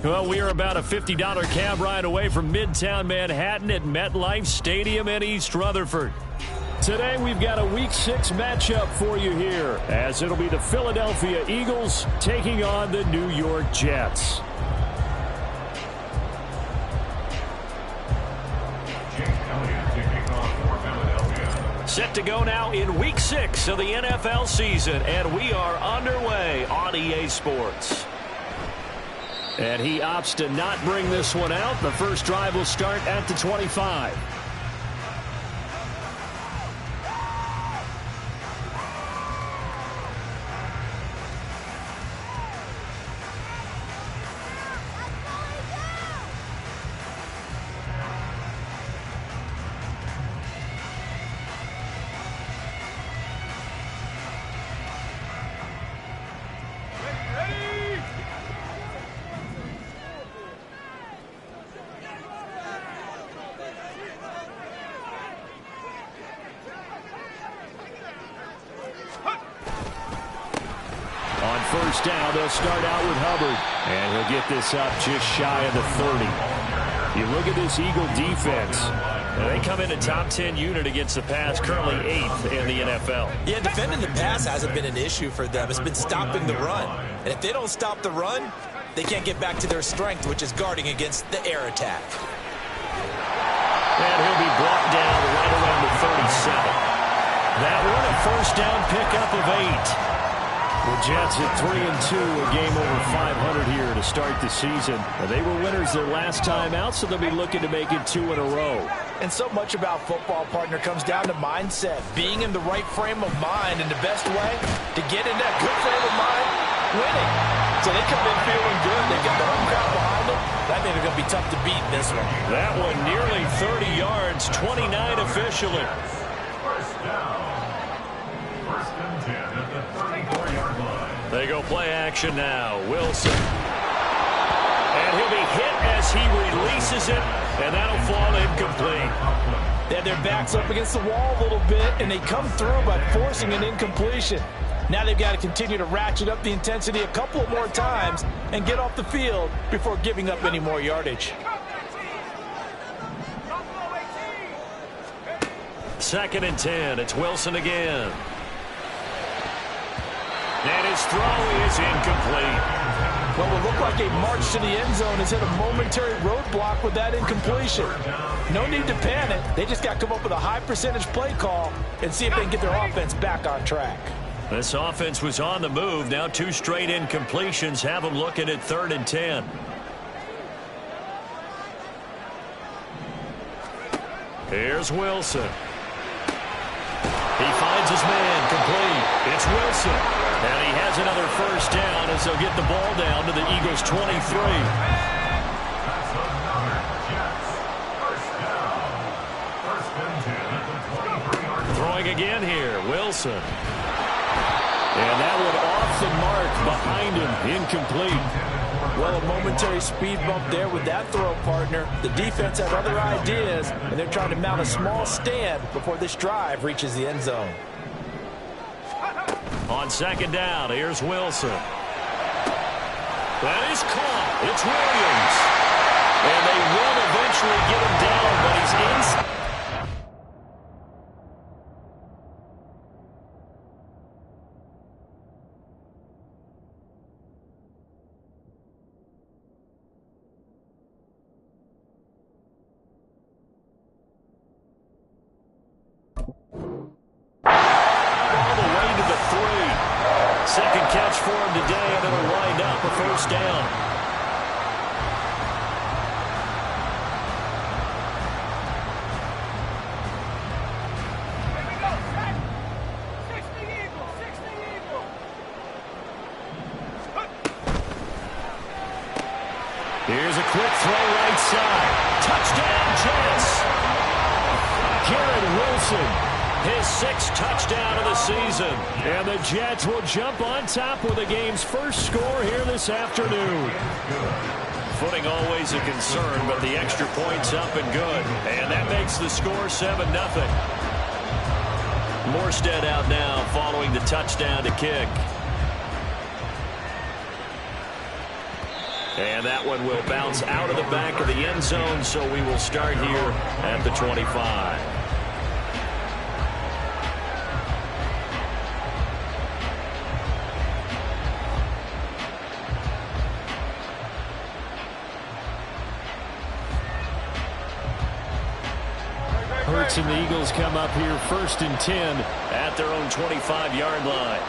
Well, we are about a $50 cab ride away from Midtown Manhattan at MetLife Stadium in East Rutherford. Today, we've got a Week 6 matchup for you here, as it'll be the Philadelphia Eagles taking on the New York Jets. Set to go now in Week 6 of the NFL season, and we are underway on EA Sports. And he opts to not bring this one out. The first drive will start at the 25. First down, they'll start out with Hubbard, and he'll get this up just shy of the 30. You look at this Eagle defense. They come in a top 10 unit against the pass, currently 8th in the NFL. Yeah, defending the pass hasn't been an issue for them. It's been stopping the run. And if they don't stop the run, they can't get back to their strength, which is guarding against the air attack. And he'll be brought down right around the 37. That one, a first down pickup of 8. The Jets at 3-2, a game over 500 here to start the season. They were winners their last time out, so they'll be looking to make it 2 in a row. And so much about football, partner, comes down to mindset. Being in the right frame of mind, and the best way to get in that good frame of mind, winning. So they come in feeling good. They've got the home crowd behind them. I think they're going to be tough to beat in this one. That one nearly 30 yards, 29 officially. First down. First and 10 at the 34-yard line. They go play action now. Wilson. And he'll be hit as he releases it, and that'll fall incomplete. They have their backs up against the wall a little bit, and they come through by forcing an incompletion. Now they've got to continue to ratchet up the intensity a couple more times and get off the field before giving up any more yardage. Second and 10. It's Wilson again. And his throw is incomplete. What will look like a march to the end zone has hit a momentary roadblock with that incompletion. No need to panic. They just got to come up with a high percentage play call and see if they can get their offense back on track. This offense was on the move. Now 2 straight incompletions have them looking at 3rd and 10. Here's Wilson. He finds his man complete. It's Wilson. And he has another first down as they'll get the ball down to the Eagles' 23. That's another Jets. First down. First and 10 at the 23-yard line. Throwing again here, Wilson. And that one off the mark behind him, incomplete. Well, a momentary speed bump there with that throw, partner. The defense had other ideas, and they're trying to mount a small stand before this drive reaches the end zone. On second down, here's Wilson. That is caught. It's Williams. And they will eventually get him down, but he's inside. Second catch for him today, and it'll wind up a first down. a quick throw right side. Touchdown, Jets. Garrett Wilson, his 6th touchdown of the season. And the Jets will jump on top with the game's first score here this afternoon. Footing always a concern, but the extra point's up and good. And that makes the score 7-0. Morstead out now following the touchdown to kick. And that one will bounce out of the back of the end zone, so we will start here at the 25. Hurts and the Eagles come up here 1st and 10 at their own 25-yard line.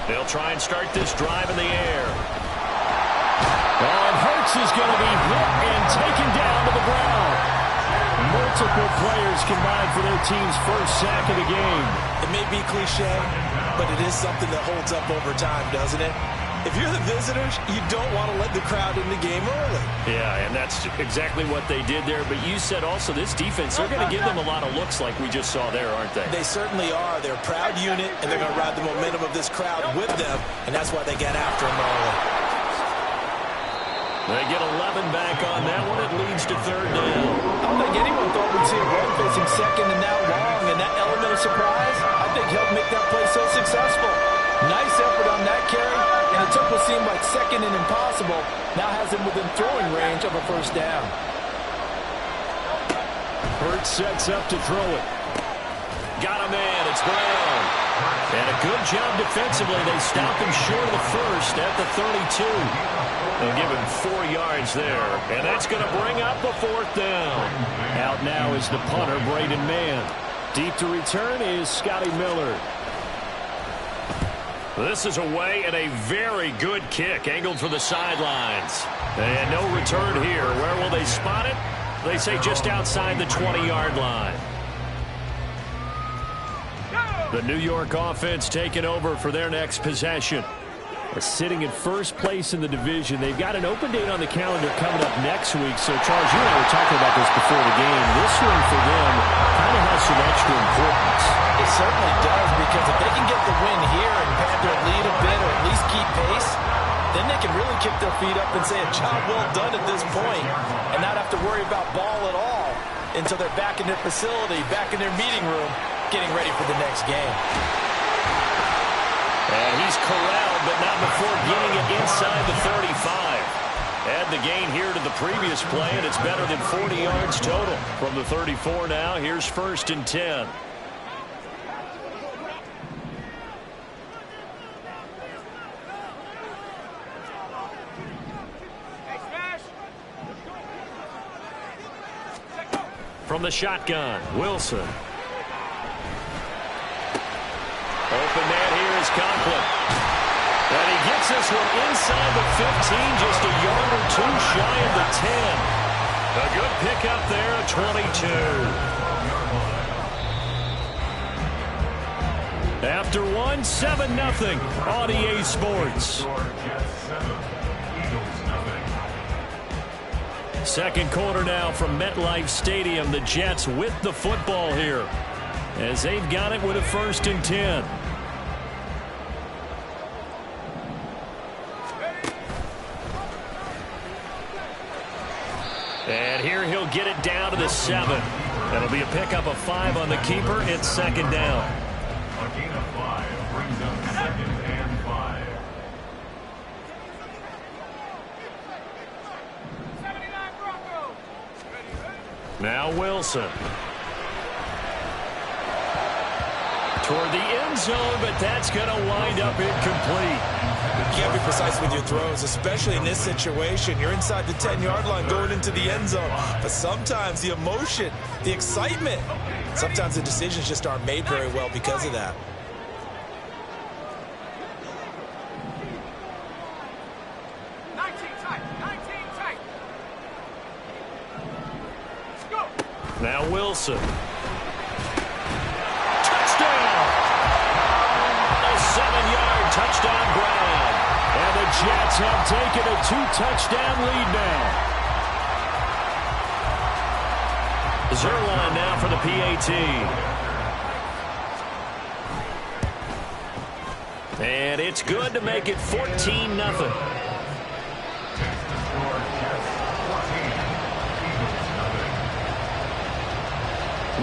They'll try and start this drive in the air. And Hurts is going to be hit and taken down to the ground. Multiple players combined for their team's first sack of the game. It may be cliche, but it is something that holds up over time, doesn't it? If you're the visitors, you don't want to let the crowd in the game early. Yeah, and that's exactly what they did there. But you said also this defense, they're going to give them a lot of looks like we just saw there, aren't they? They certainly are. They're a proud unit, and they're going to ride the momentum of this crowd with them, and that's why they get after them early. They get 11 back on that one. It leads to 3rd down. I don't think anyone thought we'd see a run facing 2nd and that long, and that element of surprise, I think, helped make that play so successful. Nice effort on that carry, and it took what seemed like 2nd and impossible. Now has him within throwing range of a 1st down. Hurts sets up to throw it. Got a man. It's Brown. And a good job defensively. They stop him short of the 1st at the 32. They'll give him 4 yards there. And that's going to bring up a 4th down. Out now is the punter, Braden Mann. Deep to return is Scotty Miller. This is away and a very good kick angled for the sidelines. And no return here. Where will they spot it? They say just outside the 20-yard line. The New York offense taking over for their next possession. Sitting in 1st place in the division. They've got an open date on the calendar coming up next week. So, Charles, you and I were talking about this before the game. This one for them kind of has some extra importance. It certainly does, because if they can get the win here and pad their lead a bit or at least keep pace, then they can really kick their feet up and say a job well done at this point and not have to worry about ball at all until they're back in their facility, back in their meeting room, getting ready for the next game. And he's corralled, but not before getting it inside the 35. Add the gain here to the previous play, and it's better than 40 yards total. From the 34 now, here's 1st and 10. From the shotgun, Wilson. Open man here is Conklin. And he gets this one inside the 15, just a yard or 2 shy of the 10. A good pickup there at 22. After 1, 7-0 on EA Sports. Second quarter now from MetLife Stadium. The Jets with the football here as they've got it with a 1st and 10. And here he'll get it down to the 7. That'll be a pickup of 5 on the keeper. It's 2nd down. A gain of 5 brings up 2nd and 5. Now Wilson. Toward the end zone, but that's going to wind up incomplete. You can't be precise with your throws, especially in this situation. You're inside the 10-yard line going into the end zone. But sometimes the emotion, the excitement, sometimes the decisions just aren't made very well because of that. Now Wilson. Touchdown! A 7-yard touchdown grab. Jets have taken a 2-touchdown lead now. Zuerlein now for the PAT. And it's good to make it 14-0.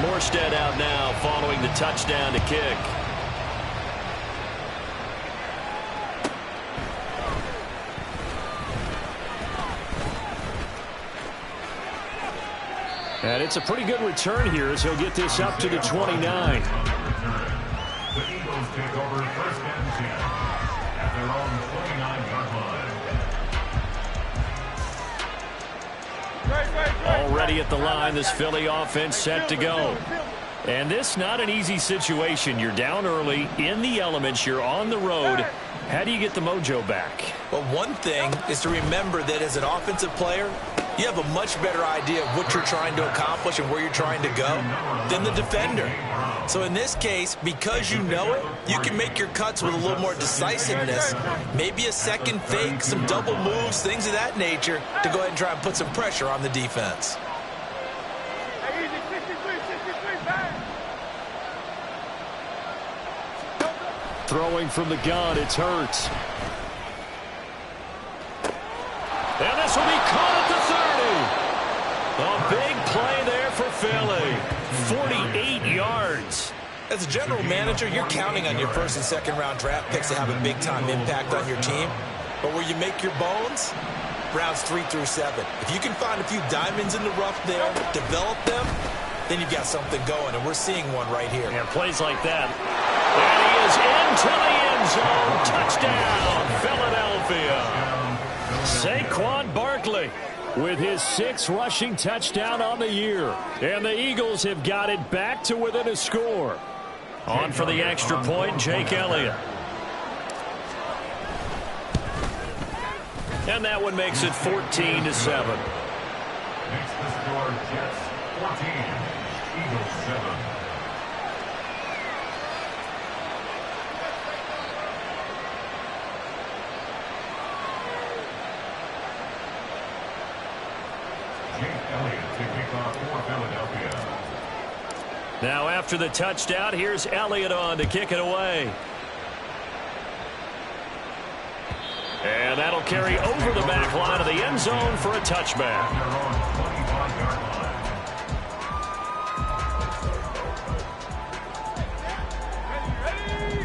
Morstead out now following the touchdown to kick. And it's a pretty good return here as he'll get this up to the 29. The Eagles take over 1st and 10 at their own 29-yard line. Already at the line, this Philly offense set to go. And this not an easy situation. You're down early, in the elements, you're on the road. How do you get the mojo back? Well, one thing is to remember that as an offensive player, you have a much better idea of what you're trying to accomplish and where you're trying to go than the defender. So in this case, because you know it, you can make your cuts with a little more decisiveness, maybe a second fake, some double moves, things of that nature, to go ahead and try and put some pressure on the defense. Throwing from the gun, it's Hurts. And this will be caught at the 30. A big play there for Philly. 48 yards. As a general manager, you're counting on your first and second round draft picks to have a big-time impact on your team. But where you make your bones, rounds 3 through 7. If you can find a few diamonds in the rough there, develop them, then you've got something going, and we're seeing one right here. Yeah, plays like that. And he is into the end zone. Touchdown, Philadelphia. Saquon Barkley with his 6th rushing touchdown on the year. And the Eagles have got it back to within a score. On for the extra point, Jake Elliott. And that one makes it 14-7. Makes the score Jets 14, Eagles 7. Now after the touchdown, here's Elliott on to kick it away. And that'll carry over the back line of the end zone for a touchback.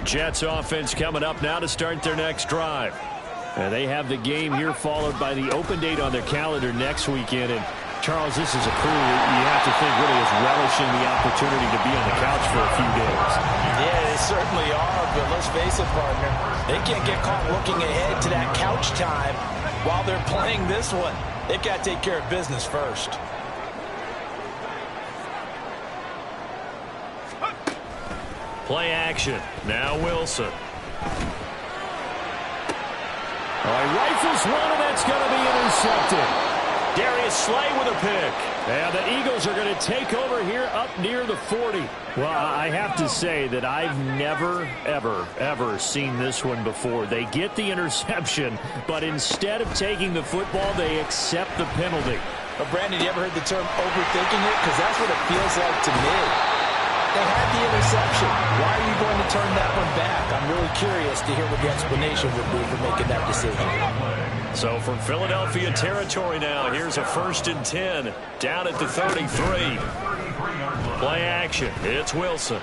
Jets offense coming up now to start their next drive. And they have the game here followed by the open date on their calendar next weekend. And Charles, this is a crew you have to think really is relishing the opportunity to be on the couch for a few days. Yeah, they certainly are, but let's face it, partner. They can't get caught looking ahead to that couch time while they're playing this one. They've got to take care of business first. Play action. Now Wilson. Oh, he rifles one, and that's going to be intercepted. Darius Slay with a pick. And the Eagles are going to take over here up near the 40. Well, I have to say that I've never, ever seen this one before. They get the interception, but instead of taking the football, they accept the penalty. But, Brandon, you ever heard the term overthinking it? Because that's what it feels like to me. They had the interception. Why are you going to turn that one back? I'm really curious to hear what the explanation would be for making that decision. So from Philadelphia territory now, here's a 1st and 10 down at the 33. Play action. It's Wilson.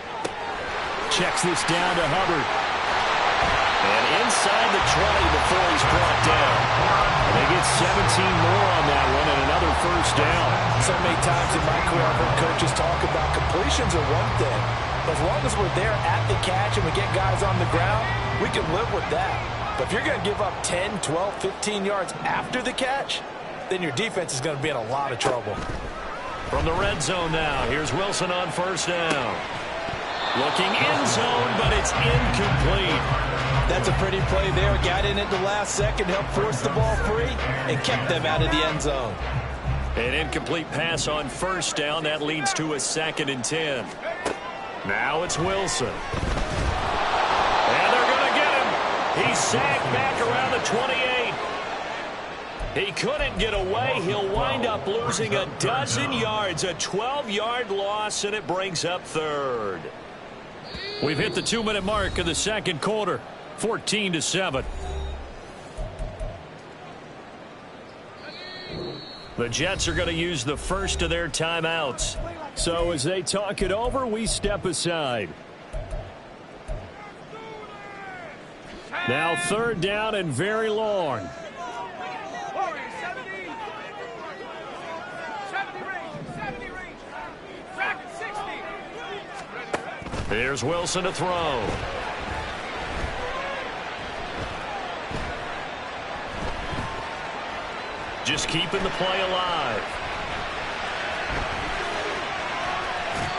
Checks this down to Hubbard. And inside the 20 before he's brought down. And they get 17 more on that one and another 1st down. So many times in my career I've heard coaches talk about completions are one thing. But as long as we're there at the catch and we get guys on the ground, we can live with that. But if you're going to give up 10, 12, 15 yards after the catch, then your defense is going to be in a lot of trouble. From the red zone now, here's Wilson on 1st down. Looking end zone, but it's incomplete. That's a pretty play there. Got in at the last second, helped force the ball free, and kept them out of the end zone. An incomplete pass on 1st down. That leads to a 2nd and 10. Now it's Wilson. And they're going to get him. He's sacked back around the 28. He couldn't get away. He'll wind up losing a dozen yards, a 12-yard loss, and it brings up third. We've hit the 2-minute mark of the second quarter, 14-7. The Jets are going to use the first of their timeouts. So as they talk it over, we step aside. Now third down and very long. Here's Wilson to throw. Just keeping the play alive.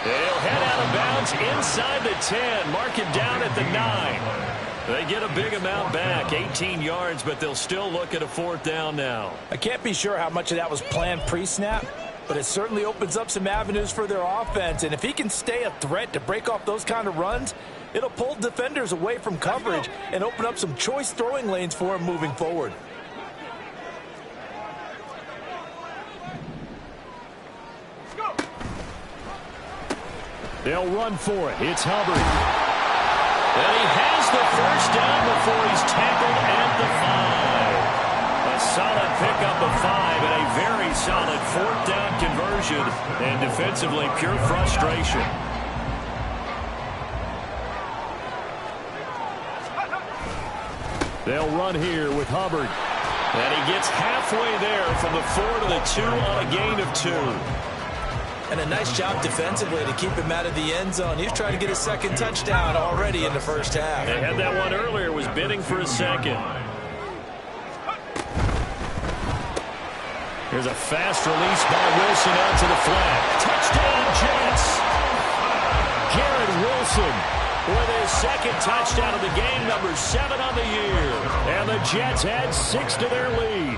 He'll head out of bounds inside the 10. Mark it down at the 9. They get a big amount back, 18 yards, but they'll still look at a fourth down now. I can't be sure how much of that was planned pre-snap, but it certainly opens up some avenues for their offense. And if he can stay a threat to break off those kind of runs, it'll pull defenders away from coverage and open up some choice throwing lanes for him moving forward. They'll run for it. It's Hubbard. And he has the first down before he's tackled at the 5. A solid pickup of 5 and a very solid fourth down conversion. And defensively, pure frustration. They'll run here with Hubbard. And he gets halfway there from the 4 to the 2 on a gain of 2. And a nice job defensively to keep him out of the end zone. He's trying to get his second touchdown already in the first half. They had that one earlier, was bidding for a second. Here's a fast release by Wilson out to the flat. Touchdown, Jets! Garrett Wilson with his second touchdown of the game, number 7 on the year. And the Jets add 6 to their lead.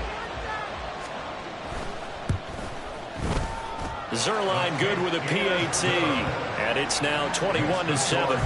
Zuerlein good with a PAT, and it's now 21-7.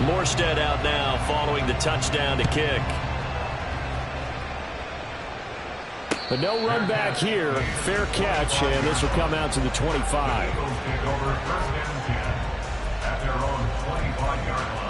Morstead out now following the touchdown to kick. But no run back here. Fair catch, and this will come out to the 25. Eagles take over first and 10 at their own 25-yard line.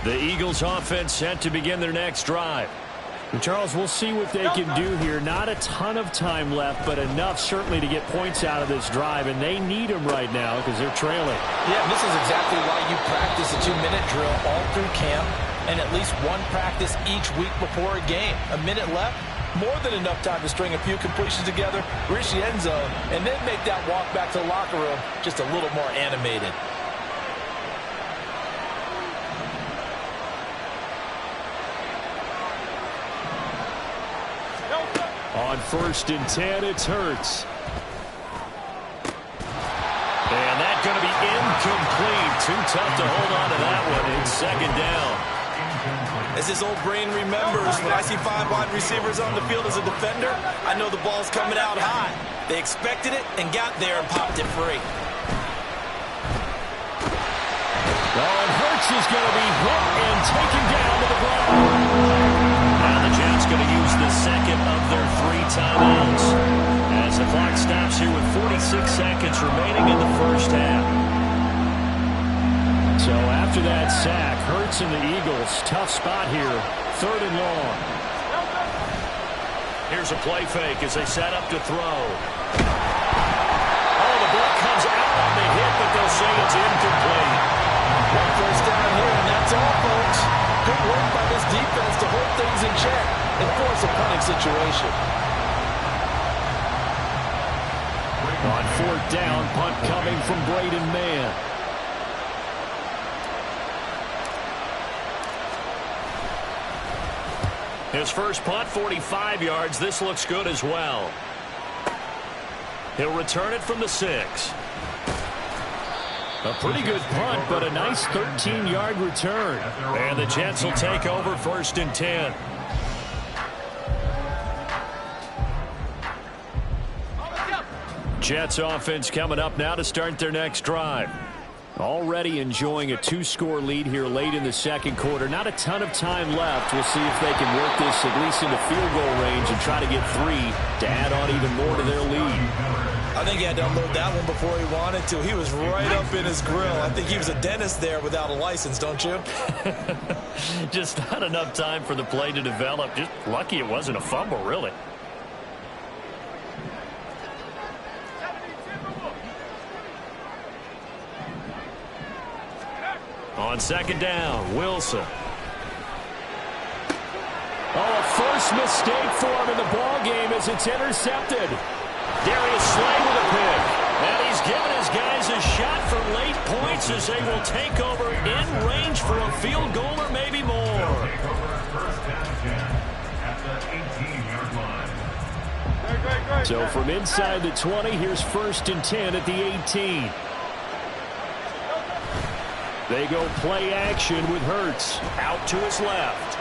The Eagles offense set to begin their next drive. And Charles, we'll see what they can do here. Not a ton of time left, but enough certainly to get points out of this drive, and they need them right now because they're trailing. Yeah, and this is exactly why you practice a 2-minute drill all through camp and at least one practice each week before a game. A minute left, more than enough time to string a few completions together, reach the end zone, and then make that walk back to the locker room just a little more animated. On 1st and 10, it's Hurts. And that's going to be incomplete. Too tough to hold on to that one. It's second down. As his old brain remembers, when I see 5 wide receivers on the field as a defender, I know the ball's coming out high. They expected it and got there and popped it free. And Hurts is going to be hit and taken down to the ground. Now the Jets going to use the second of their 3 timeouts as the clock stops here with 46 seconds remaining in the first half. So after that sack, Hurts and the Eagles, tough spot here, 3rd and long. Here's a play fake as they set up to throw. Oh, the ball comes out on the hit, but they'll say it's incomplete. One first down here, and that's all, folks. Good work by this defense to hold things in check and force a punting situation. On 4th down. Punt coming from Braden Mann. His first punt, 45 yards. This looks good as well. He'll return it from the 6. A pretty good punt, but a nice 13-yard return. And the Jets will take over 1st and 10. Jets offense coming up now to start their next drive. Already enjoying a 2-score lead here late in the 2nd quarter. Not a ton of time left. We'll see if they can work this at least into field goal range and try to get 3 to add on even more to their lead. I think he had to unload that one before he wanted to. He was right up in his grill. I think he was a dentist there without a license, don't you? Just not enough time for the play to develop. Just lucky it wasn't a fumble, really. On 2nd down, Wilson. Oh, a first mistake for him in the ball game as it's intercepted. Darius Slay with a pick. And he's given his guys a shot for late points as they will take over in range for a field goal or maybe more. So from inside the 20, here's 1st and 10 at the 18. They go play action with Hurts out to his left.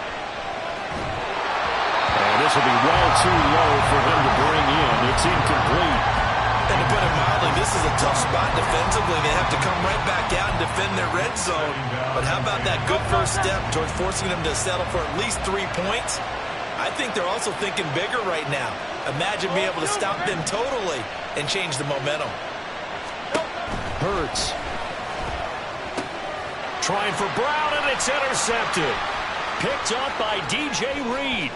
And this will be well too low for him to bring in. It's incomplete. And to put it mildly, this is a tough spot defensively. They have to come right back out and defend their red zone. But how about that good first step towards forcing them to settle for at least 3 points? I think they're also thinking bigger right now. Imagine being able to stop them totally and change the momentum. Hurts. Trying for Brown, and it's intercepted. Picked up by DJ Reed.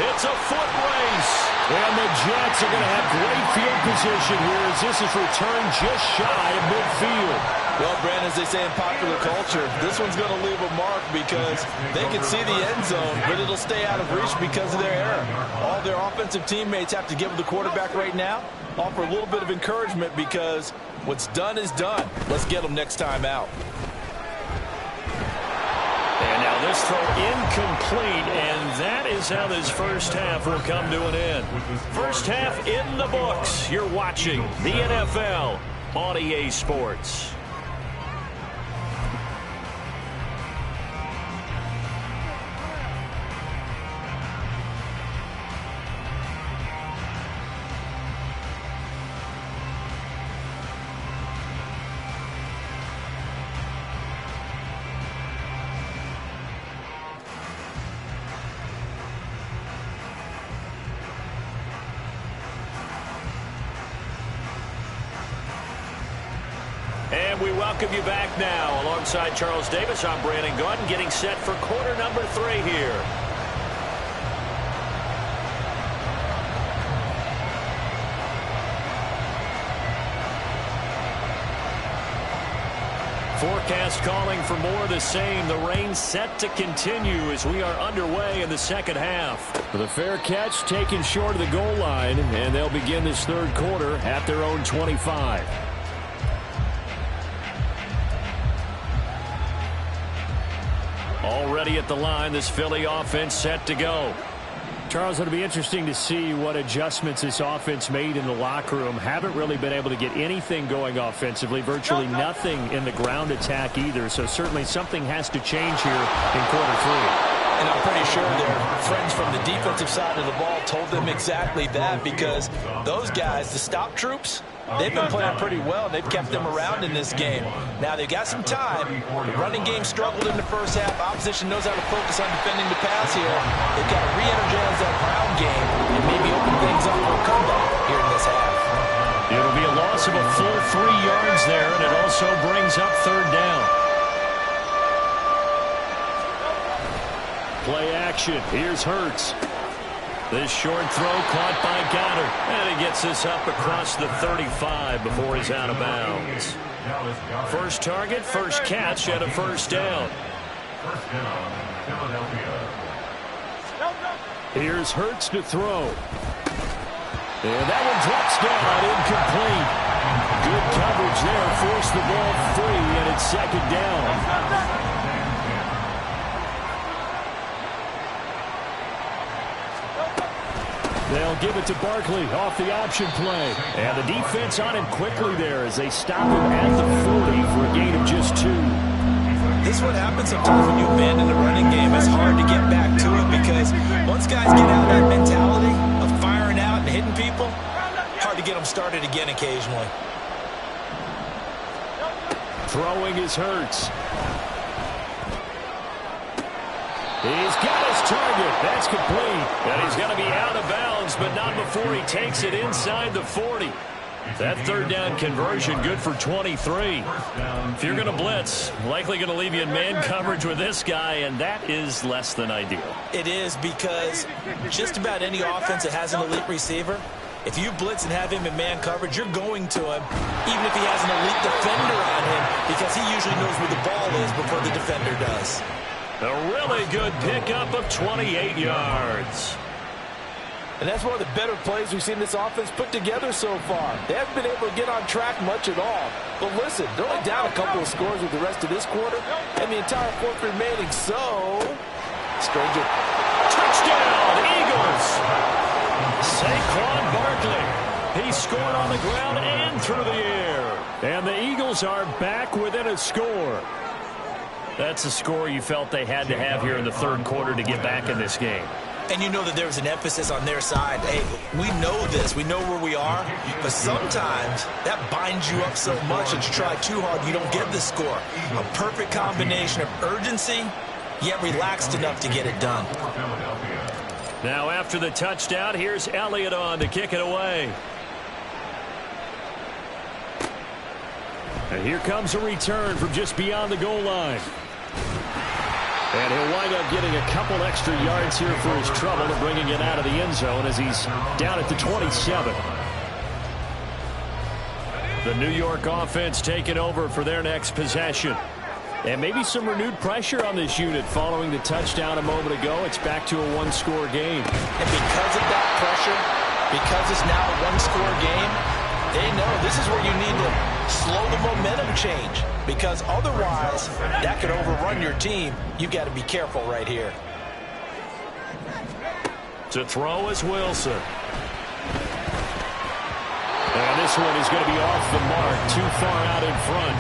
It's a foot race. And the Jets are going to have great field position here as this is returned just shy of midfield. Well, Brandon, as they say in popular culture, this one's going to leave a mark because they can see the end zone, but it'll stay out of reach because of their error. All their offensive teammates have to give the quarterback right now, offer a little bit of encouragement because what's done is done. Let's get them next time out. And now this throw incomplete, and that is how this first half will come to an end. First half in the books. You're watching the NFL on EA Sports. And we welcome you back now. Alongside Charles Davis, I'm Brandon Gaudin, getting set for quarter number 3 here. Forecast calling for more of the same. The rain set to continue as we are underway in the second half. With a fair catch taken short of the goal line, and they'll begin this third quarter at their own 25. Already at the line, this Philly offense set to go. Charles, it'll be interesting to see what adjustments this offense made in the locker room. Haven't really been able to get anything going offensively, virtually nothing in the ground attack either. So certainly something has to change here in quarter 3. And I'm pretty sure their friends from the defensive side of the ball told them exactly that because those guys, the stop troops, they've been playing pretty well. They've kept them around in this game. Now, they've got some time. The running game struggled in the first half. Opposition knows how to focus on defending the pass here. They've got to re-energize that ground game and maybe open things up for a comeback here in this half. It'll be a loss of a full 3 yards there, and it also brings up third down. Play action. Here's Hurts. This short throw caught by Goddard. And he gets this up across the 35 before he's out of bounds. First target, first catch, and a first down. Here's Hurts to throw. And that one drops down, incomplete. Good coverage there, forced the ball free, and it's second down. They'll give it to Barkley off the option play. And the defense on him quickly there as they stop him at the 40 for a gain of just 2. This is what happens sometimes when you abandon the running game. It's hard to get back to it because once guys get out of that mentality of firing out and hitting people, hard to get them started again occasionally. Throwing is Hurts. He's got his target. That's complete. And he's going to be out of bounds, but not before he takes it inside the 40. That third down conversion good for 23. If you're going to blitz, likely going to leave you in man coverage with this guy, and that is less than ideal. It is because just about any offense that has an elite receiver, if you blitz and have him in man coverage, you're going to him, even if he has an elite defender on him, because he usually knows where the ball is before the defender does. A really good pickup of 28 yards. And that's one of the better plays we've seen this offense put together so far. They haven't been able to get on track much at all. But listen, they're only down a couple of scores with the rest of this quarter and the entire fourth remaining. So, Stranger. Touchdown, Eagles! Saquon Barkley. He scored on the ground and through the air. And the Eagles are back within a score. That's a score you felt they had to have here in the third quarter to get back in this game. And you know that there was an emphasis on their side. Hey, we know this. We know where we are. But sometimes that binds you up so much that you try too hard, you don't get the score. A perfect combination of urgency, yet relaxed enough to get it done. Now after the touchdown, here's Elliott on to kick it away. And here comes a return from just beyond the goal line. And he'll wind up getting a couple extra yards here for his trouble to bringing it out of the end zone as he's down at the 27. The New York offense taking over for their next possession. And maybe some renewed pressure on this unit following the touchdown a moment ago. It's back to a one-score game. And because of that pressure, because it's now a one-score game, they know this is where you need to slow the momentum change, because otherwise that could overrun your team. You've got to be careful right here. To throw is Wilson. And this one is going to be off the mark, too far out in front.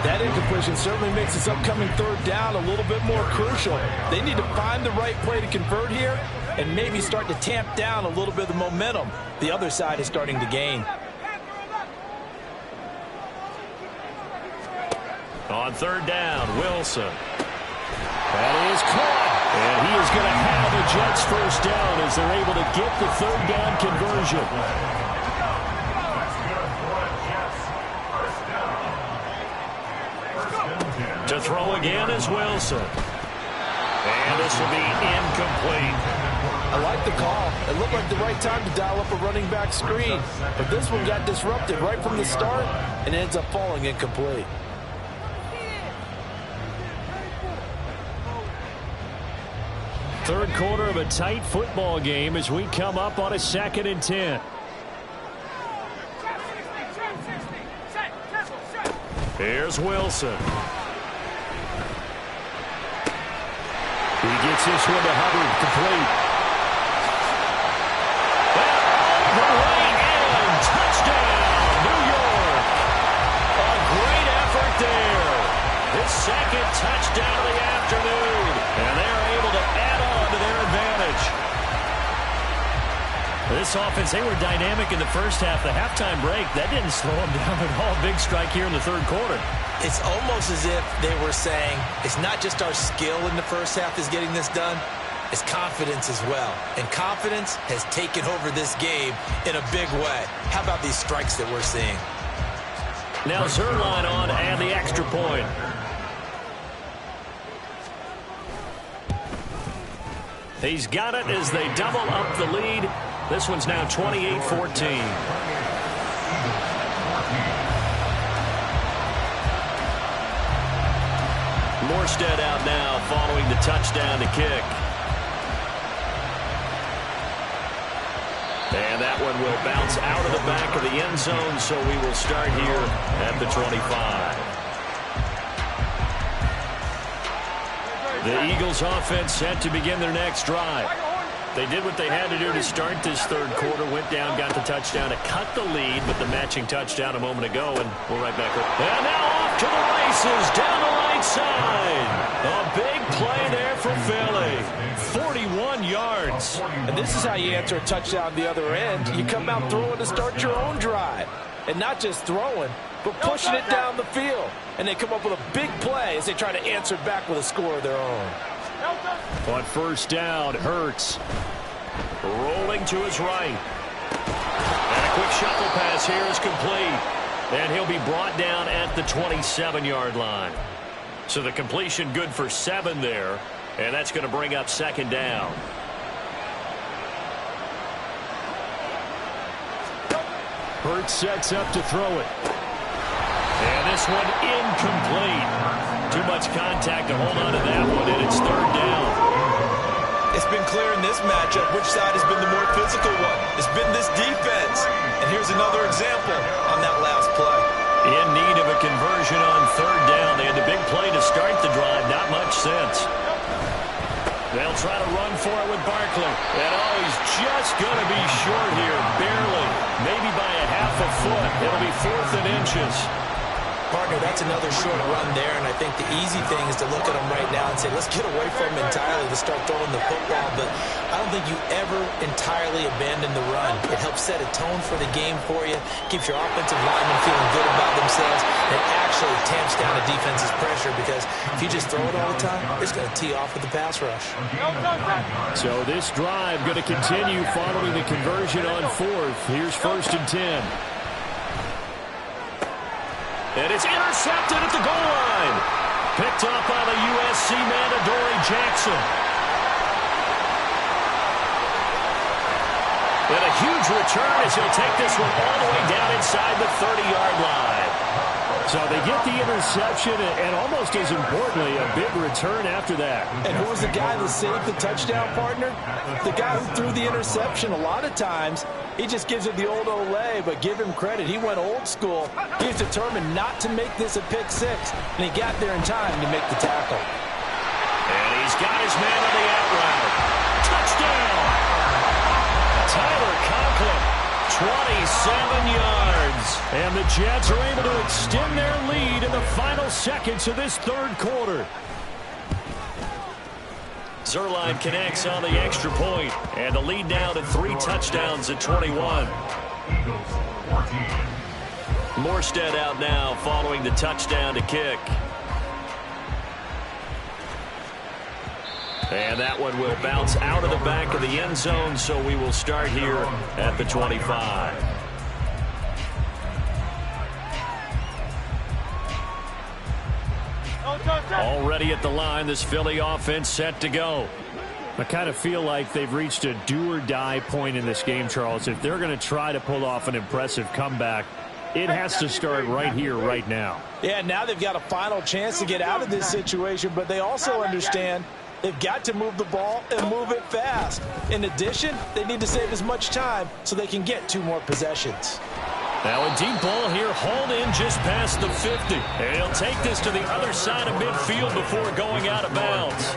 That incompletion certainly makes this upcoming third down a little bit more crucial. They need to find the right play to convert here and maybe start to tamp down a little bit of the momentum the other side is starting to gain. On third down, Wilson. That is caught. And he is going to have the Jets first down as they're able to get the third down conversion. To throw again is Wilson. And this will be incomplete. I like the call. It looked like the right time to dial up a running back screen. But this one got disrupted right from the start and ends up falling incomplete. Third quarter of a tight football game as we come up on a 2nd and 10. Here's Wilson. He gets this one to Hubbard, complete. The right end, touchdown, New York. A great effort there. His second touchdown of the afternoon. And they're able to add on to their advantage. This offense, they were dynamic in the first half. The halftime break, that didn't slow them down at all. Big strike here in the third quarter. It's almost as if they were saying, it's not just our skill in the first half is getting this done, it's confidence as well. And confidence has taken over this game in a big way. How about these strikes that we're seeing? Now Zuerlein on and the extra point. He's got it as they double up the lead. This one's now 28-14. Morstead out now following the touchdown to kick. And that one will bounce out of the back of the end zone, so we will start here at the 25. The Eagles offense set to begin their next drive. They did what they had to do to start this third quarter, went down, got the touchdown to cut the lead with the matching touchdown a moment ago, and we're right back. And now off to the races, down the right side. A big play there for Philly. 41 yards. And this is how you answer a touchdown the other end. You come out throwing to start your own drive. And not just throwing, but pushing it down the field. And they come up with a big play as they try to answer back with a score of their own. On first down, Hurts rolling to his right. And a quick shuffle pass here is complete. And he'll be brought down at the 27-yard line. So the completion good for 7 there. And that's going to bring up second down. Hurts sets up to throw it. And this one incomplete. Too much contact to hold on to that one, and it's third down. It's been clear in this matchup which side has been the more physical one. It's been this defense. And here's another example on that last play. In need of a conversion on third down. They had the big play to start the drive. Not much sense. They'll try to run for it with Barkley. And he's just going to be short here. Barely. Maybe by a half a foot. It'll be 4th and inches. Partner, that's another short run there, and I think the easy thing is to look at him right now and say, let's get away from him entirely to start throwing the football, but I don't think you ever entirely abandon the run. It helps set a tone for the game for you, keeps your offensive linemen feeling good about themselves, and it actually tamps down a defense's pressure because if you just throw it all the time, it's going to tee off with the pass rush. So this drive going to continue following the conversion on 4th. Here's 1st and 10. And it's intercepted at the goal line. Picked up by the USC man, Adoree Jackson. And a huge return as he'll take this one all the way down inside the 30-yard line. So they get the interception, and almost as importantly, a big return after that. And who was the guy that saved the touchdown, partner? The guy who threw the interception. A lot of times, he just gives it the old Olay, but give him credit. He went old school. He was determined not to make this a pick six, and he got there in time to make the tackle. And he's got his man on the out route. Touchdown! Tyler Conklin, 27 yards. And the Jets are able to extend their lead in the final seconds of this third quarter. Zuerlein connects on the extra point, and the lead now to 3 touchdowns at 21. Morstead out now following the touchdown to kick. And that one will bounce out of the back of the end zone, so we will start here at the 25. Already at the line, this Philly offense set to go. I kind of feel like they've reached a do-or-die point in this game, Charles. If they're going to try to pull off an impressive comeback, it has to start right here, right now. Yeah, now they've got a final chance to get out of this situation, but they also understand they've got to move the ball and move it fast. In addition, they need to save as much time so they can get 2 more possessions. Now a deep ball here, hauled in just past the 50. And he'll take this to the other side of midfield before going out of bounds.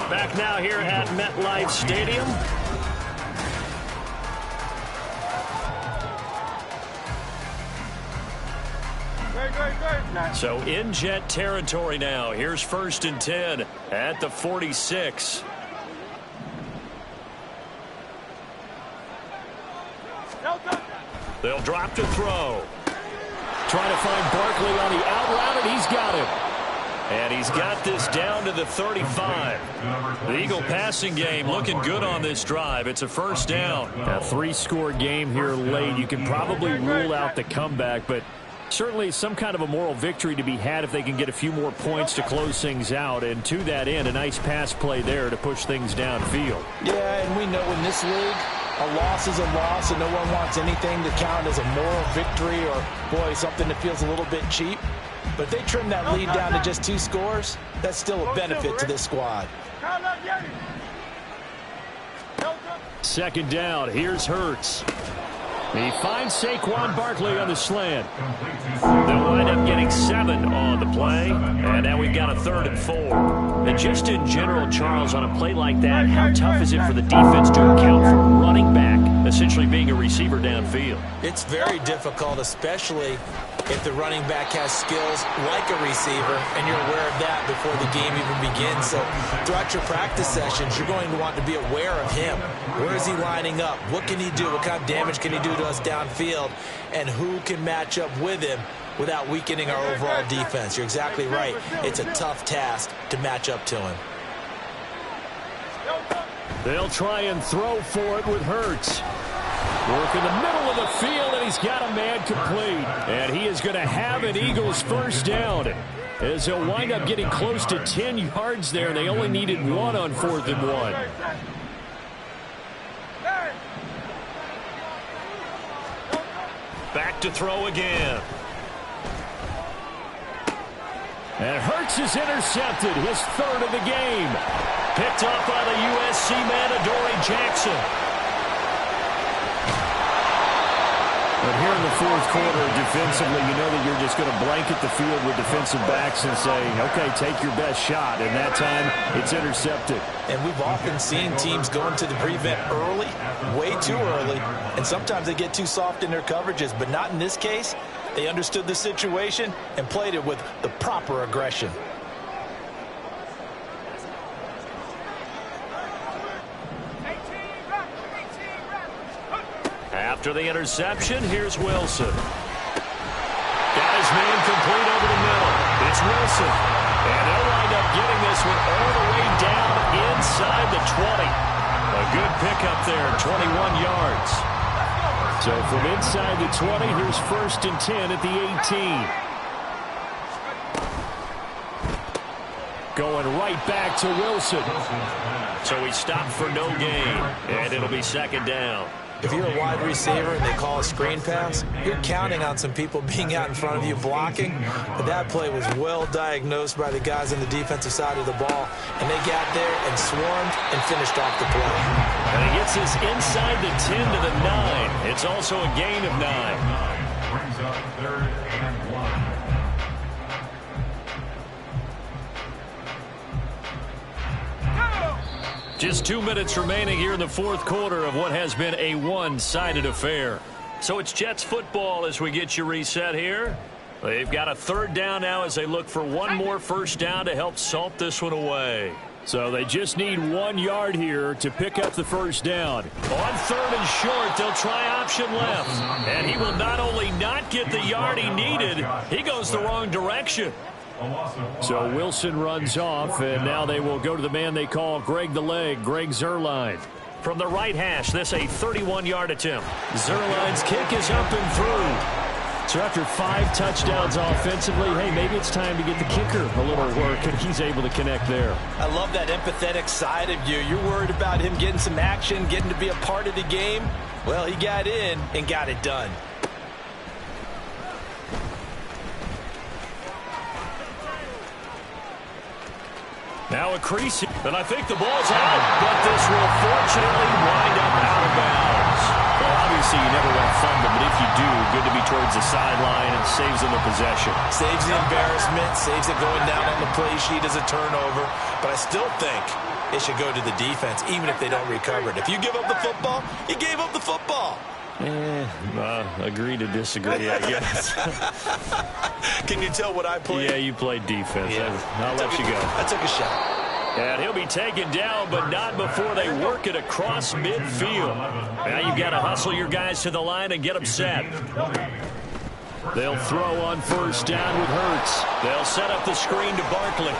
Back now here at MetLife Stadium. So in Jet territory now. Here's 1st and 10 at the 46. They'll drop to throw. Trying to find Barkley on the out route, and he's got him. And he's got this down to the 35. The Eagle passing game looking good on this drive. It's a first down. A 3-score game here late. You can probably rule out the comeback, but certainly some kind of a moral victory to be had if they can get a few more points to close things out. And to that end, a nice pass play there to push things downfield. Yeah, and we know in this league, a loss is a loss, and no one wants anything to count as a moral victory or, boy, something that feels a little bit cheap. But if they trim that lead down to just 2 scores, that's still a benefit to this squad. Second down. Here's Hurts. He finds Saquon Barkley on the slant. They'll wind up getting 7 on the play. And now we've got a 3rd and 4. And just in general, Charles, on a play like that, how tough is it for the defense to account for running back essentially being a receiver downfield? It's very difficult, especially if the running back has skills like a receiver, and you're aware of that before the game even begins. So throughout your practice sessions, you're going to want to be aware of him. Where is he lining up? What can he do? What kind of damage can he do to us downfield? And who can match up with him without weakening our overall defense? You're exactly right. It's a tough task to match up to him. They'll try and throw for it with Hurts. Work in the middle of the field, and he's got a man complete. And he is going to have an Eagles first down, as they'll wind up getting close to 10 yards there. They only needed 1 on 4th and 1. Back to throw again. And Hurts is intercepted, his 3rd of the game. Picked up by the USC man, Adoree Jackson. But here in the 4th quarter, defensively, you know that you're just going to blanket the field with defensive backs and say, okay, take your best shot. And that time, it's intercepted. And we've often seen teams go into the prevent early, way too early, and sometimes they get too soft in their coverages, but not in this case. They understood the situation and played it with the proper aggression. After the interception, here's Wilson. Got his man complete over the middle. It's Wilson. And they'll wind up getting this one all the way down inside the 20. A good pickup there, 21 yards. So from inside the 20, here's 1st and 10 at the 18. Going right back to Wilson. So he stopped for no gain, and it'll be 2nd down. If you're a wide receiver and they call a screen pass, you're counting on some people being out in front of you blocking. But that play was well diagnosed by the guys on the defensive side of the ball. And they got there and swarmed and finished off the play. And he gets this inside the 10 to the 9. It's also a gain of 9. Brings up 3rd and 1. Just 2 minutes remaining here in the 4th quarter of what has been a one-sided affair. So it's Jets football as we get you reset here. They've got a 3rd down now as they look for 1 more first down to help salt this one away. So they just need 1 yard here to pick up the first down. On 3rd and short, they'll try option left. And he will not only not get the yard he needed, he goes the wrong direction. So Wilson runs off, and now they will go to the man they call Greg the Leg, Greg Zuerlein. From the right hash, this a 31-yard attempt. Zuerlein's kick is up and through. So after 5 touchdowns offensively, hey, maybe it's time to get the kicker a little work, and he's able to connect there. I love that empathetic side of you. You're worried about him getting some action, getting to be a part of the game. Well, he got in and got it done. Now a crease, and I think the ball's out, but this will fortunately wind up out of bounds. Well, obviously you never want to fumble, but if you do, good to be towards the sideline and saves them the possession. Saves the embarrassment, saves it going down on the play sheet as a turnover, but I still think it should go to the defense, even if they don't recover it. If you give up the football, you gave up the football. Agree to disagree, I guess. Can you tell what I played? Yeah, you played defense. Yeah. I'll let you go. I took a shot. And he'll be taken down, but not before they work it across midfield. Now you've got to hustle your guys to the line and get them set. They'll throw on first down with Hurts. They'll set up the screen to Barkley.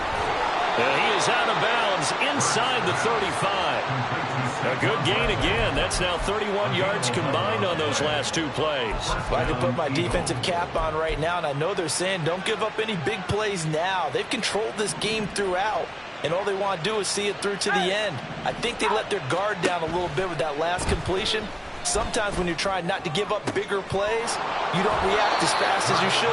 And he is out of bounds inside the 35. A good gain again. That's now 31 yards combined on those last 2 plays. Well, I can put my defensive cap on right now, and I know they're saying don't give up any big plays now. They've controlled this game throughout, and all they want to do is see it through to the end. I think they let their guard down a little bit with that last completion, Sometimes when you're trying not to give up bigger plays, you don't react as fast as you should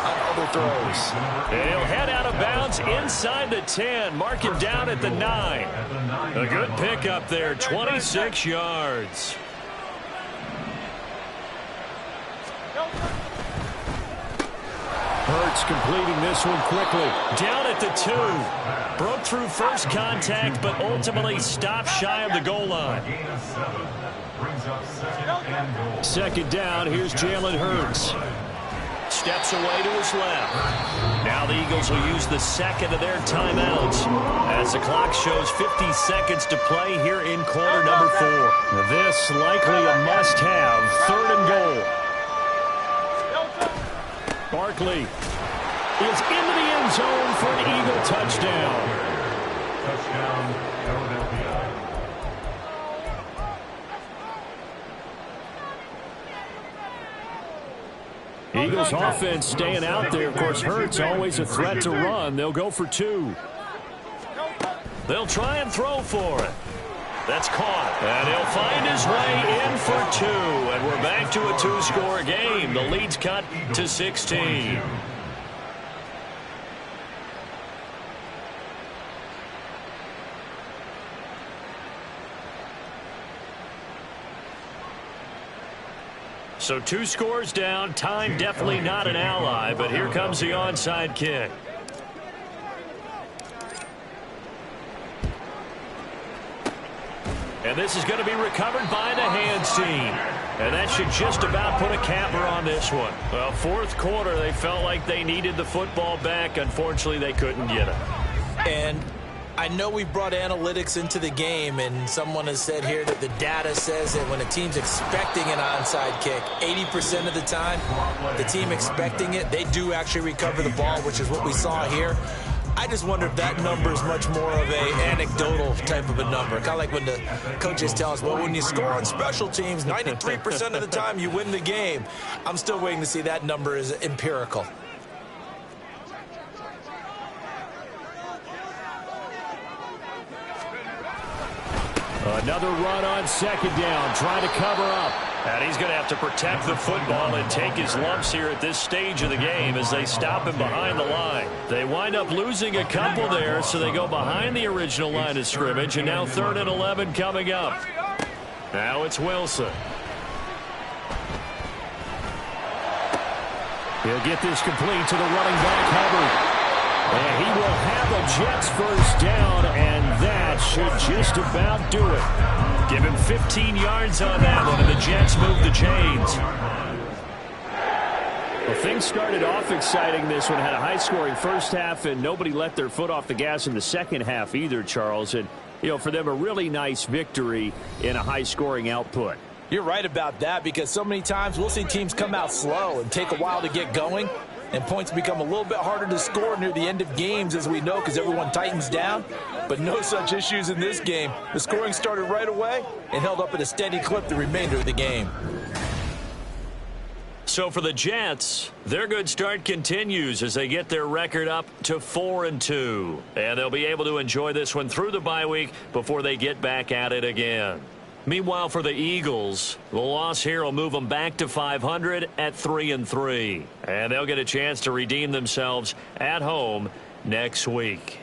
on other throws. And he'll head out of bounds inside the 10, marking down at the 9. A good pickup there, 26 yards. Hurts completing this one quickly. Down at the 2. Broke through first contact, but ultimately stopped shy of the goal line. Second down, here's Jalen Hurts. Steps away to his left. Now the Eagles will use the second of their timeouts as the clock shows 50 seconds to play here in quarter number 4. This likely a must-have, 3rd and goal. Barkley is into the end zone for an Eagle touchdown. Touchdown, Philadelphia. Eagles offense staying out there. Of course, Hurts always a threat to run. They'll go for 2. They'll try and throw for it. That's caught. And he'll find his way in for 2. And we're back to a 2-score game. The lead's cut to 16. So 2 scores down. Time definitely not an ally, but here comes the onside kick. And this is going to be recovered by the hands team. And that should just about put a capper on this one. Well, 4th quarter, they felt like they needed the football back. Unfortunately, they couldn't get it. And I know we brought analytics into the game, and someone has said here that the data says that when a team's expecting an onside kick, 80% of the time, the team expecting it, they do actually recover the ball, which is what we saw here. I just wonder if that number is much more of a anecdotal type of a number. Kind of like when the coaches tell us, well, when you score on special teams, 93% of the time you win the game. I'm still waiting to see that number is empirical. Another run on 2nd down, trying to cover up. And he's going to have to protect the football and take his lumps here at this stage of the game as they stop him behind the line. They wind up losing a couple there, so they go behind the original line of scrimmage, and now 3rd and 11 coming up. Now it's Wilson. He'll get this complete to the running back, Hubbard. And he will have a Jets first down, and that should just about do it. Give him 15 yards on that one, and the Jets move the chains. Well, things started off exciting. This one had a high-scoring first half, and nobody let their foot off the gas in the second half either, Charles. And, you know, for them, a really nice victory in a high-scoring output. You're right about that, because so many times we'll see teams come out slow and take a while to get going. And points become a little bit harder to score near the end of games, as we know, because everyone tightens down. But no such issues in this game. The scoring started right away and held up at a steady clip the remainder of the game. So for the Jets, their good start continues as they get their record up to 4-2. And they'll be able to enjoy this one through the bye week before they get back at it again. Meanwhile, for the Eagles, the loss here will move them back to 500 at 3-3. And they'll get a chance to redeem themselves at home next week.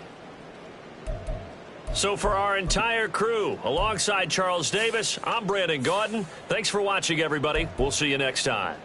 So for our entire crew, alongside Charles Davis, I'm Brandon Gaudin. Thanks for watching, everybody. We'll see you next time.